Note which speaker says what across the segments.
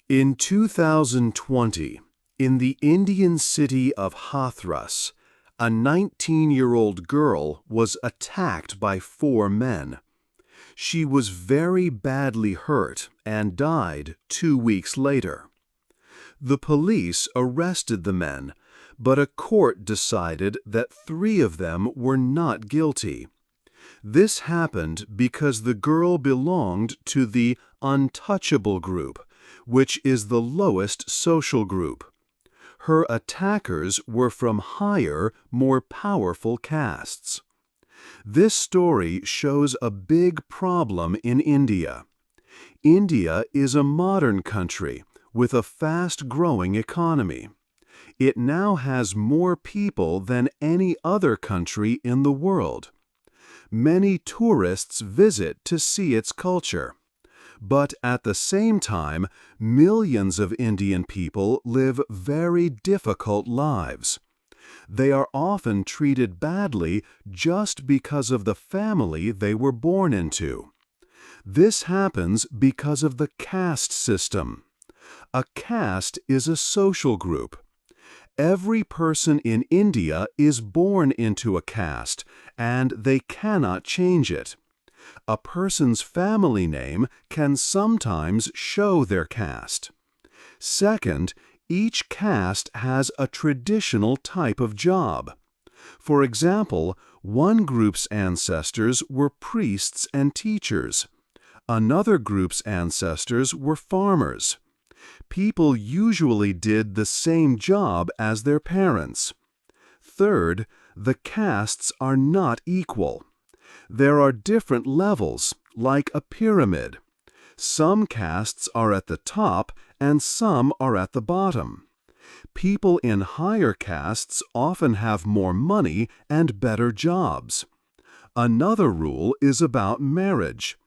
Speaker 1: In 2020, in the Indian city of Hathras, a 19-year-old girl was attacked by 4 men. She was very badly hurt and died 2 weeks later. The police arrested the men, but a court decided that 3 of them were not guilty. This happened because the girl belonged to the untouchable group, which is the lowest social group. Her attackers were from higher, more powerful castes. This story shows a big problem in India. India is a modern country with a fast-growing economy. It now has more people than any other country in the world. Many tourists visit to see its culture. But at the same time, millions of Indian people live very difficult lives. They are often treated badly just because of the family they were born into. This happens because of the caste system. A caste is a social group. Every person in India is born into a caste, and they cannot change it. A person's family name can sometimes show their caste. Second, each caste has a traditional type of job. For example, one group's ancestors were priests and teachers. Another group's ancestors were farmers. People usually did the same job as their parents. Third, the castes are not equal. There are different levels, like a pyramid. Some castes are at the top and some are at the bottom. People in higher castes often have more money and better jobs. Another rule is about marriage.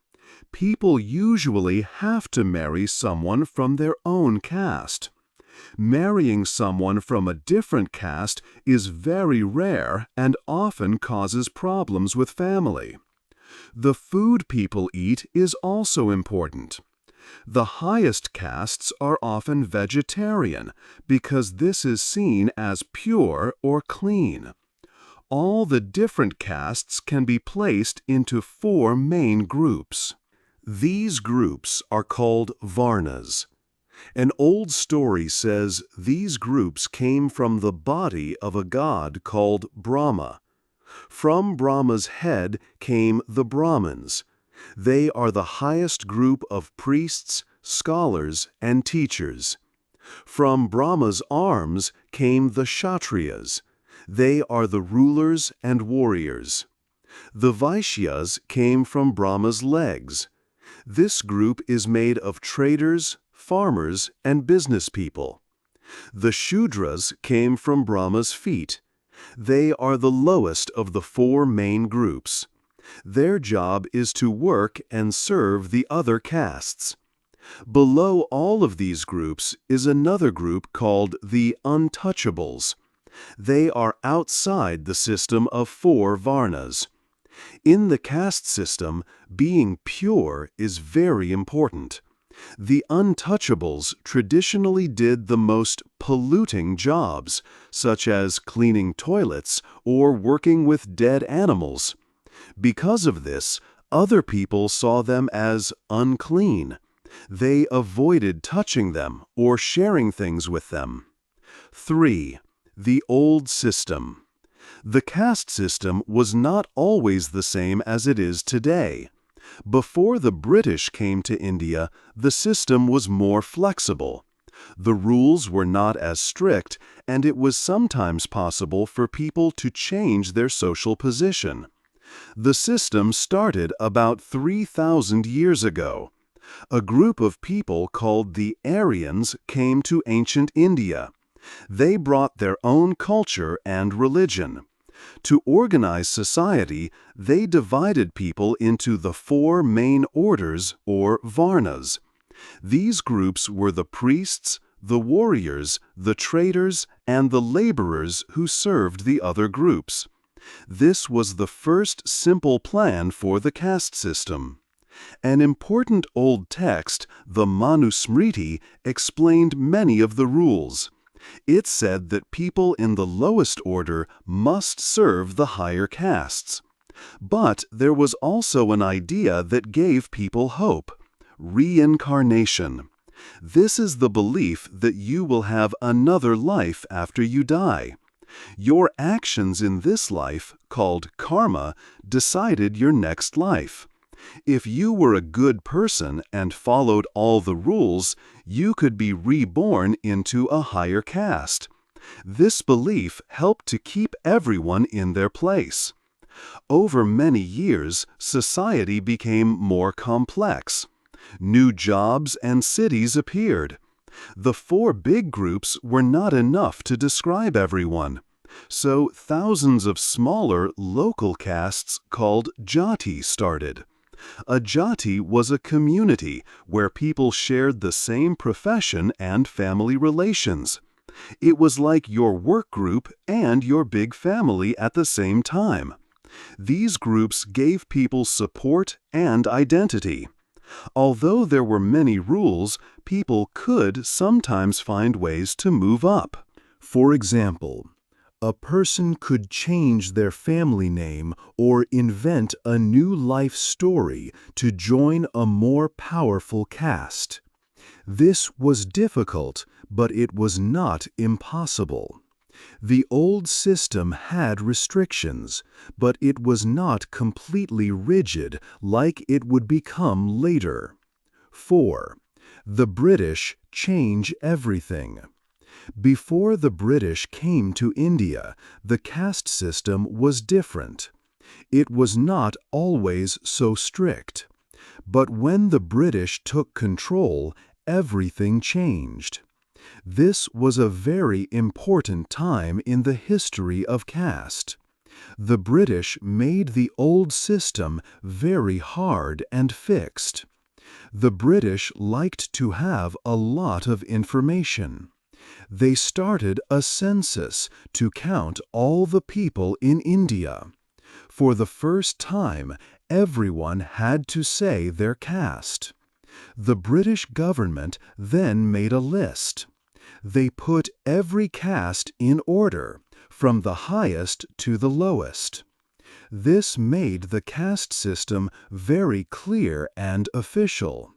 Speaker 1: People usually have to marry someone from their own caste. Marrying someone from a different caste is very rare and often causes problems with family. The food people eat is also important. The highest castes are often vegetarian because this is seen as pure or clean. All the different castes can be placed into 4 main groups. These groups are called Varnas. An old story says these groups came from the body of a god called Brahma. From Brahma's head came the Brahmins. They are the highest group of priests, scholars, and teachers. From Brahma's arms came the Kshatriyas. They are the rulers and warriors. The Vaishyas came from Brahma's legs. This group is made of traders, farmers, and business people. The Shudras came from Brahma's feet. They are the lowest of the 4 main groups. Their job is to work and serve the other castes. Below all of these groups is another group called the Untouchables. They are outside the system of 4 Varnas. In the caste system, being pure is very important. The untouchables traditionally did the most polluting jobs, such as cleaning toilets or working with dead animals. Because of this, other people saw them as unclean. They avoided touching them or sharing things with them. 3. The old system. The caste system was not always the same as it is today. Before the British came to India, the system was more flexible. The rules were not as strict, and it was sometimes possible for people to change their social position. The system started about 3,000 years ago. A group of people called the Aryans came to ancient India. They brought their own culture and religion. To organize society, they divided people into the 4 main orders or Varnas. These groups were the priests, the warriors, the traders, and the laborers who served the other groups. This was the first simple plan for the caste system. An important old text, the Manusmriti, explained many of the rules. It said that people in the lowest order must serve the higher castes. But there was also an idea that gave people hope: reincarnation. This is the belief that you will have another life after you die. Your actions in this life, called karma, decided your next life. If you were a good person and followed all the rules, you could be reborn into a higher caste. This belief helped to keep everyone in their place. Over many years, society became more complex. New jobs and cities appeared. The four big groups were not enough to describe everyone. So thousands of smaller local castes called jati started. A jati was a community where people shared the same profession and family relations. It was like your work group and your big family at the same time. These groups gave people support and identity. Although there were many rules, people could sometimes find ways to move up. For example, a person could change their family name or invent a new life story to join a more powerful caste. This was difficult, but it was not impossible. The old system had restrictions, but it was not completely rigid like it would become later. 4. The British change everything. Before the British came to India, the caste system was different. It was not always so strict. But when the British took control, everything changed. This was a very important time in the history of caste. The British made the old system very hard and fixed. The British liked to have a lot of information. They started a census to count all the people in India. For the first time, everyone had to say their caste. The British government then made a list. They put every caste in order, from the highest to the lowest. This made the caste system very clear and official.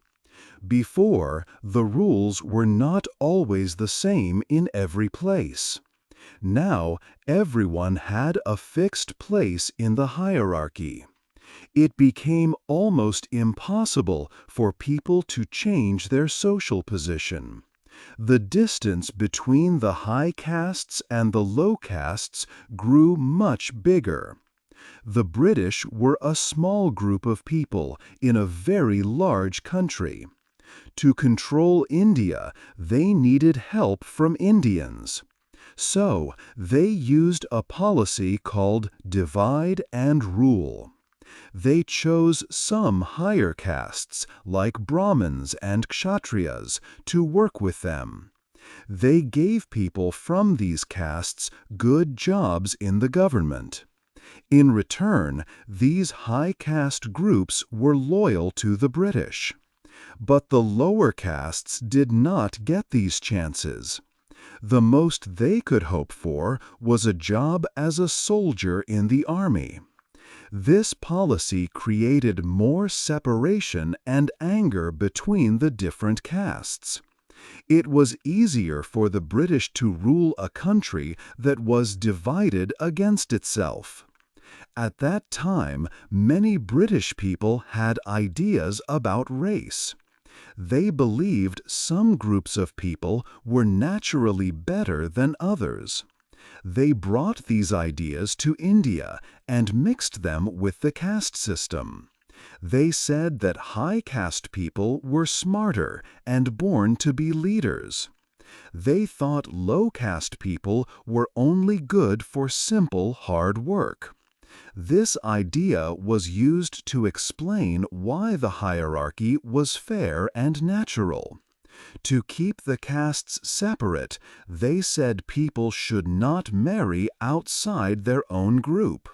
Speaker 1: Before, the rules were not always the same in every place. Now, everyone had a fixed place in the hierarchy. It became almost impossible for people to change their social position. The distance between the high castes and the low castes grew much bigger. The British were a small group of people in a very large country. To control India, they needed help from Indians. So, they used a policy called divide and rule. They chose some higher castes, like Brahmins and Kshatriyas, to work with them. They gave people from these castes good jobs in the government. In return, these high caste groups were loyal to the British. But the lower castes did not get these chances. The most they could hope for was a job as a soldier in the army. This policy created more separation and anger between the different castes. It was easier for the British to rule a country that was divided against itself. At that time, many British people had ideas about race. They believed some groups of people were naturally better than others. They brought these ideas to India and mixed them with the caste system. They said that high caste people were smarter and born to be leaders. They thought low caste people were only good for simple, hard work. This idea was used to explain why the hierarchy was fair and natural. To keep the castes separate, they said people should not marry outside their own group.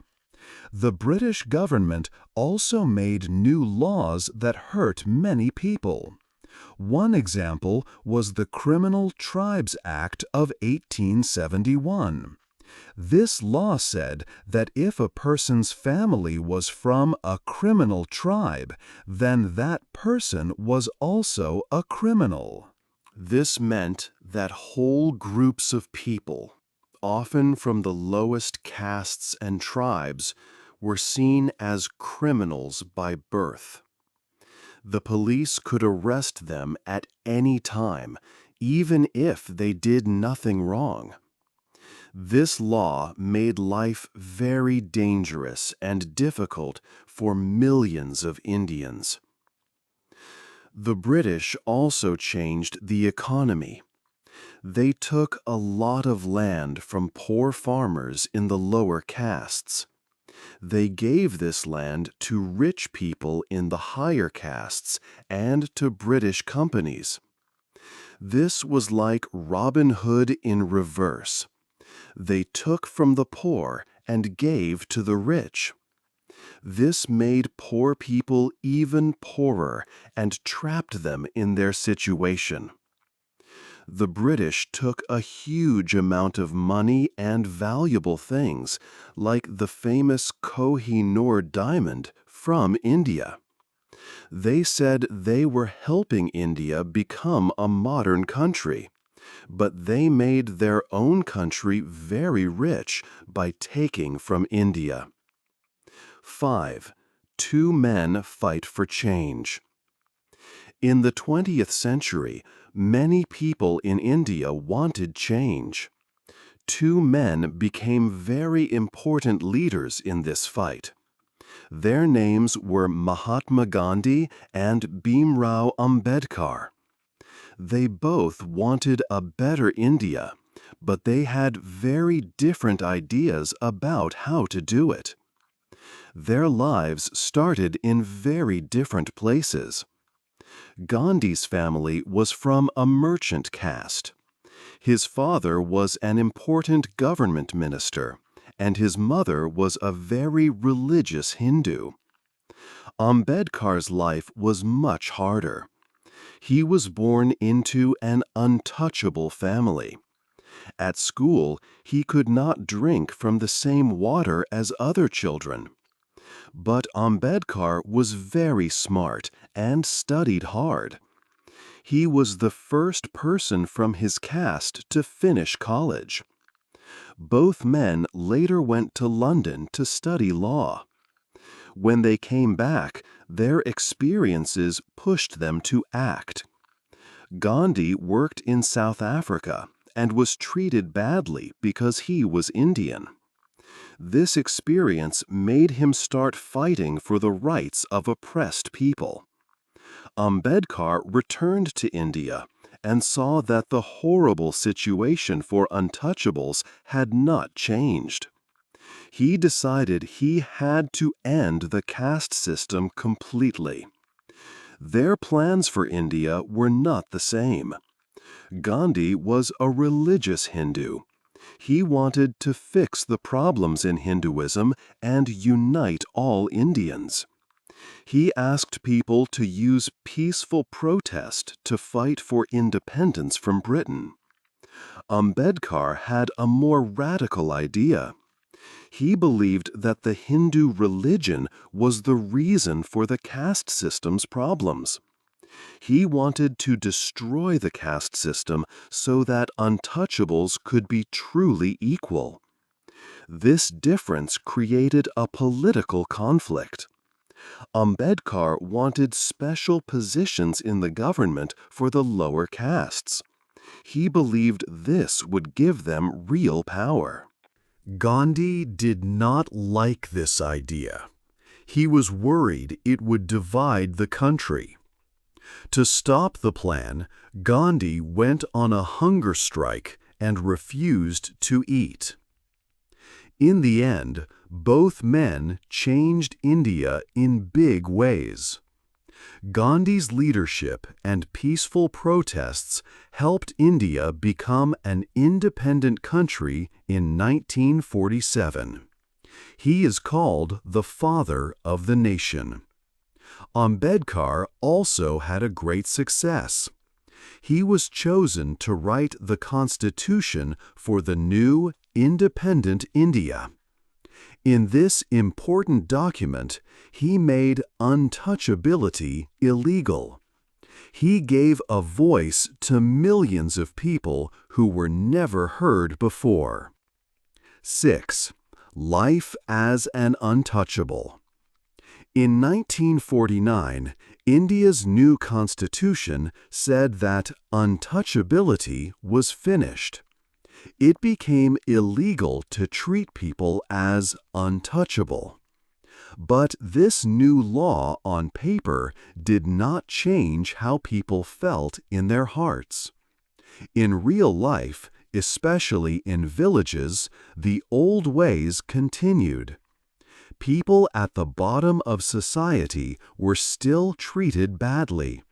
Speaker 1: The British government also made new laws that hurt many people. One example was the Criminal Tribes Act of 1871. This law said that if a person's family was from a criminal tribe, then that person was also a criminal. This meant that whole groups of people, often from the lowest castes and tribes, were seen as criminals by birth. The police could arrest them at any time, even if they did nothing wrong. This law made life very dangerous and difficult for millions of Indians. The British also changed the economy. They took a lot of land from poor farmers in the lower castes. They gave this land to rich people in the higher castes and to British companies. This was like Robin Hood in reverse. They took from the poor and gave to the rich. This made poor people even poorer and trapped them in their situation. The British took a huge amount of money and valuable things, like the famous Koh-i-Noor diamond, from India. They said they were helping India become a modern country, but they made their own country very rich by taking from India. 5. Two men fight for change. In the 20th century, many people in India wanted change. Two men became very important leaders in this fight. Their names were Mahatma Gandhi and Bhimrao Ambedkar. They both wanted a better India, but they had very different ideas about how to do it. Their lives started in very different places. Gandhi's family was from a merchant caste. His father was an important government minister, and his mother was a very religious Hindu. Ambedkar's life was much harder. He was born into an untouchable family. At school, he could not drink from the same water as other children. But Ambedkar was very smart and studied hard. He was the first person from his caste to finish college. Both men later went to London to study law. When they came back, their experiences pushed them to act. Gandhi worked in South Africa and was treated badly because he was Indian. This experience made him start fighting for the rights of oppressed people. Ambedkar returned to India and saw that the horrible situation for untouchables had not changed. He decided he had to end the caste system completely. Their plans for India were not the same. Gandhi was a religious Hindu. He wanted to fix the problems in Hinduism and unite all Indians. He asked people to use peaceful protest to fight for independence from Britain. Ambedkar had a more radical idea. He believed that the Hindu religion was the reason for the caste system's problems. He wanted to destroy the caste system so that untouchables could be truly equal. This difference created a political conflict. Ambedkar wanted special positions in the government for the lower castes. He believed this would give them real power. Gandhi did not like this idea. He was worried it would divide the country. To stop the plan, Gandhi went on a hunger strike and refused to eat. In the end, both men changed India in big ways. Gandhi's leadership and peaceful protests helped India become an independent country in 1947. He is called the father of the nation. Ambedkar also had a great success. He was chosen to write the Constitution for the new, independent India. In this important document, he made untouchability illegal. He gave a voice to millions of people who were never heard before. 6. Life as an untouchable. In 1949, India's new constitution said that untouchability was finished. It became illegal to treat people as untouchable. But this new law on paper did not change how people felt in their hearts. In real life, especially in villages, the old ways continued. People at the bottom of society were still treated badly.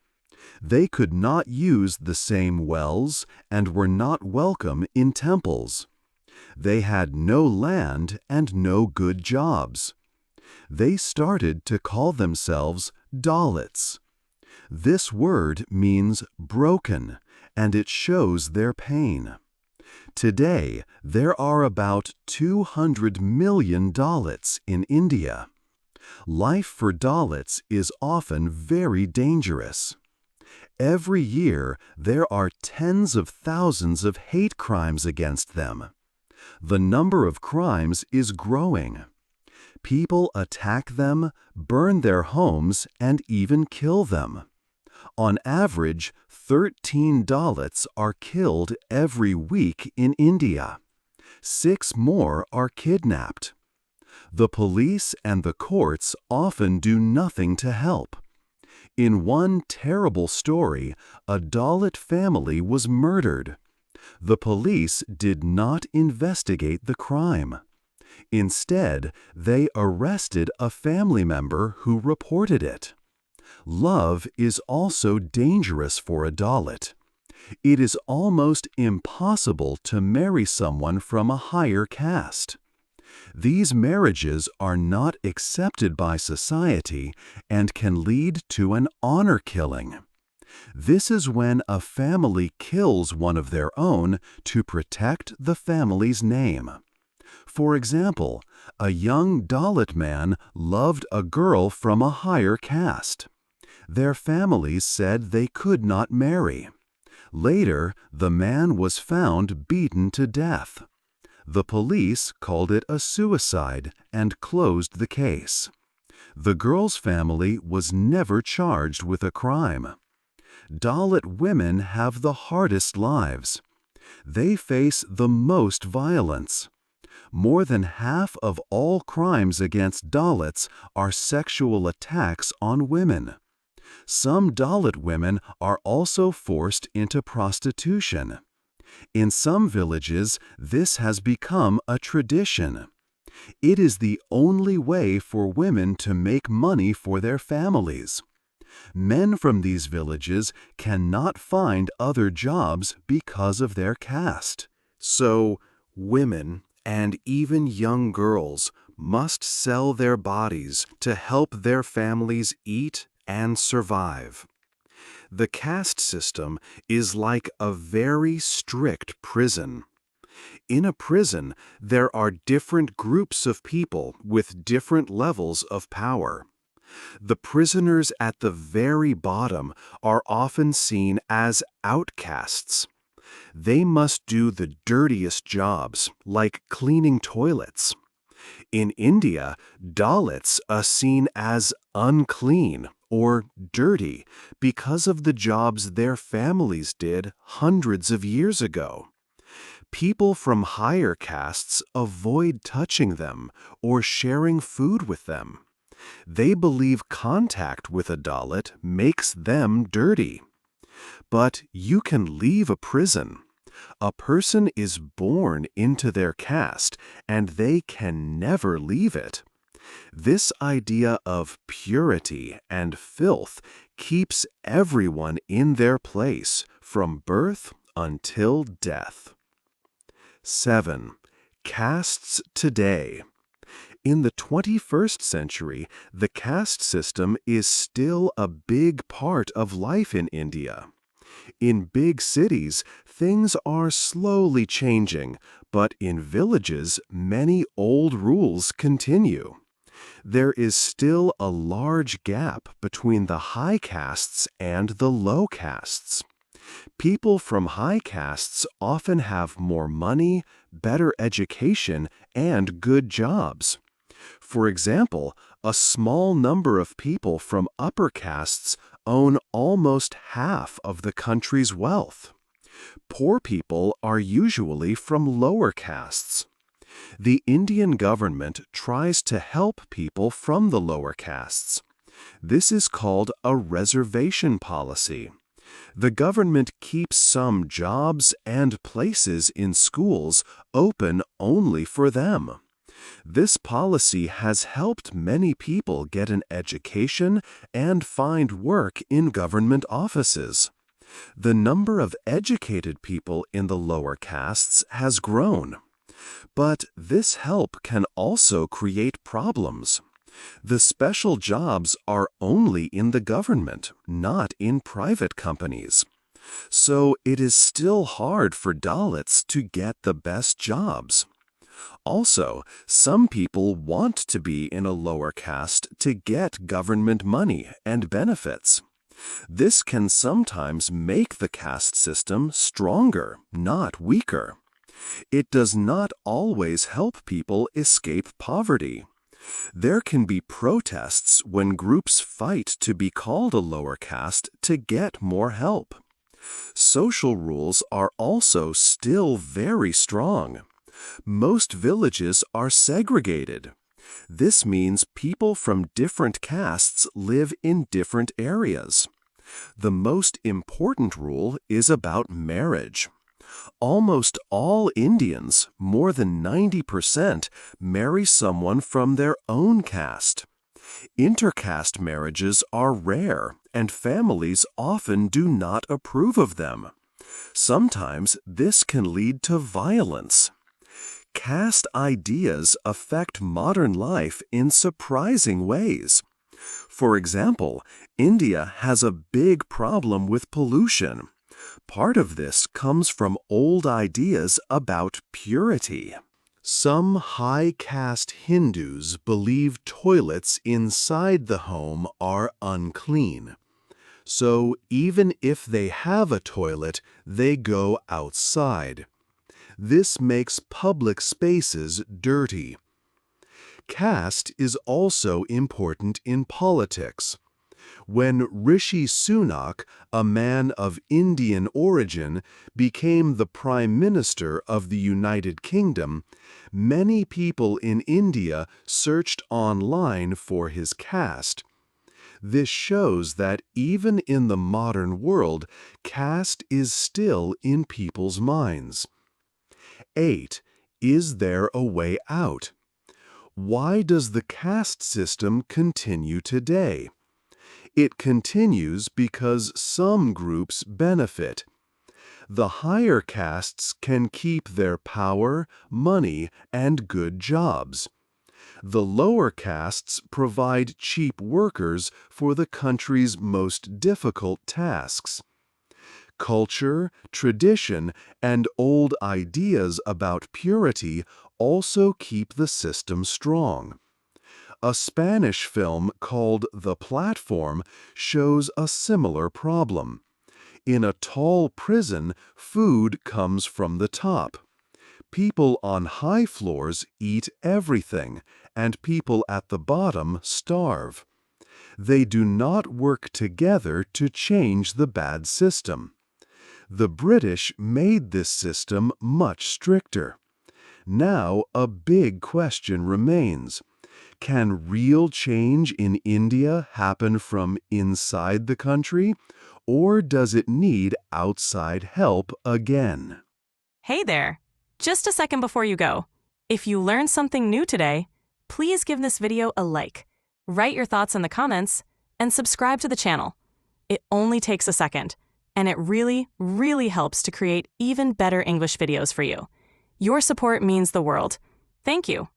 Speaker 1: They could not use the same wells and were not welcome in temples. They had no land and no good jobs. They started to call themselves dalits. This word means broken, and it shows their pain. Today, there are about 200 million dalits in India. Life for dalits is often very dangerous. Every year, there are tens of thousands of hate crimes against them. The number of crimes is growing. People attack them, burn their homes, and even kill them. On average, 13 dalits are killed every week in India. 6 more are kidnapped. The police and the courts often do nothing to help. In one terrible story, a Dalit family was murdered. The police did not investigate the crime. Instead, they arrested a family member who reported it. Love is also dangerous for a Dalit. It is almost impossible to marry someone from a higher caste. These marriages are not accepted by society and can lead to an honor killing. This is when a family kills one of their own to protect the family's name. For example, a young Dalit man loved a girl from a higher caste. Their families said they could not marry. Later, the man was found beaten to death. The police called it a suicide and closed the case. The girl's family was never charged with a crime. Dalit women have the hardest lives. They face the most violence. More than half of all crimes against Dalits are sexual attacks on women. Some Dalit women are also forced into prostitution. In some villages, this has become a tradition. It is the only way for women to make money for their families. Men from these villages cannot find other jobs because of their caste. So, women, and even young girls, must sell their bodies to help their families eat and survive. The caste system is like a very strict prison. In a prison, there are different groups of people with different levels of power. The prisoners at the very bottom are often seen as outcasts. They must do the dirtiest jobs, like cleaning toilets. In India, Dalits are seen as unclean or dirty because of the jobs their families did hundreds of years ago. People from higher castes avoid touching them or sharing food with them. They believe contact with a Dalit makes them dirty. But you can leave a prison. A person is born into their caste, and they can never leave it. This idea of purity and filth keeps everyone in their place from birth until death. 7. Castes today. In the 21st century, the caste system is still a big part of life in India. In big cities, things are slowly changing, but in villages, many old rules continue. There is still a large gap between the high castes and the low castes. People from high castes often have more money, better education, and good jobs. For example, a small number of people from upper castes own almost half of the country's wealth. Poor people are usually from lower castes. The Indian government tries to help people from the lower castes. This is called a reservation policy. The government keeps some jobs and places in schools open only for them. This policy has helped many people get an education and find work in government offices. The number of educated people in the lower castes has grown. But this help can also create problems. The special jobs are only in the government, not in private companies. So it is still hard for Dalits to get the best jobs. Also, some people want to be in a lower caste to get government money and benefits. This can sometimes make the caste system stronger, not weaker. It does not always help people escape poverty. There can be protests when groups fight to be called a lower caste to get more help. Social rules are also still very strong. Most villages are segregated. This means people from different castes live in different areas. The most important rule is about marriage. Almost all Indians, more than 90%, marry someone from their own caste. Intercaste marriages are rare, and families often do not approve of them. Sometimes this can lead to violence. Caste ideas affect modern life in surprising ways. For example, India has a big problem with pollution. Part of this comes from old ideas about purity. Some high caste Hindus believe toilets inside the home are unclean. So even if they have a toilet, they go outside. This makes public spaces dirty. Caste is also important in politics. When Rishi Sunak, a man of Indian origin, became the Prime Minister of the United Kingdom, many people in India searched online for his caste. This shows that even in the modern world, caste is still in people's minds. 8. Is there a way out? Why does the caste system continue today? It continues because some groups benefit. The higher castes can keep their power, money, and good jobs. The lower castes provide cheap workers for the country's most difficult tasks. Culture, tradition, and old ideas about purity also keep the system strong. A Spanish film called The Platform shows a similar problem. In a tall prison, food comes from the top. People on high floors eat everything, and people at the bottom starve. They do not work together to change the bad system. The British made this system much stricter. Now a big question remains. Can real change in India happen from inside the country, or does it need outside help again?
Speaker 2: Hey there! Just a second before you go. If you learned something new today, please give this video a like, write your thoughts in the comments, and subscribe to the channel. It only takes a second, and it really, really helps to create even better English videos for you. Your support means the world. Thank you.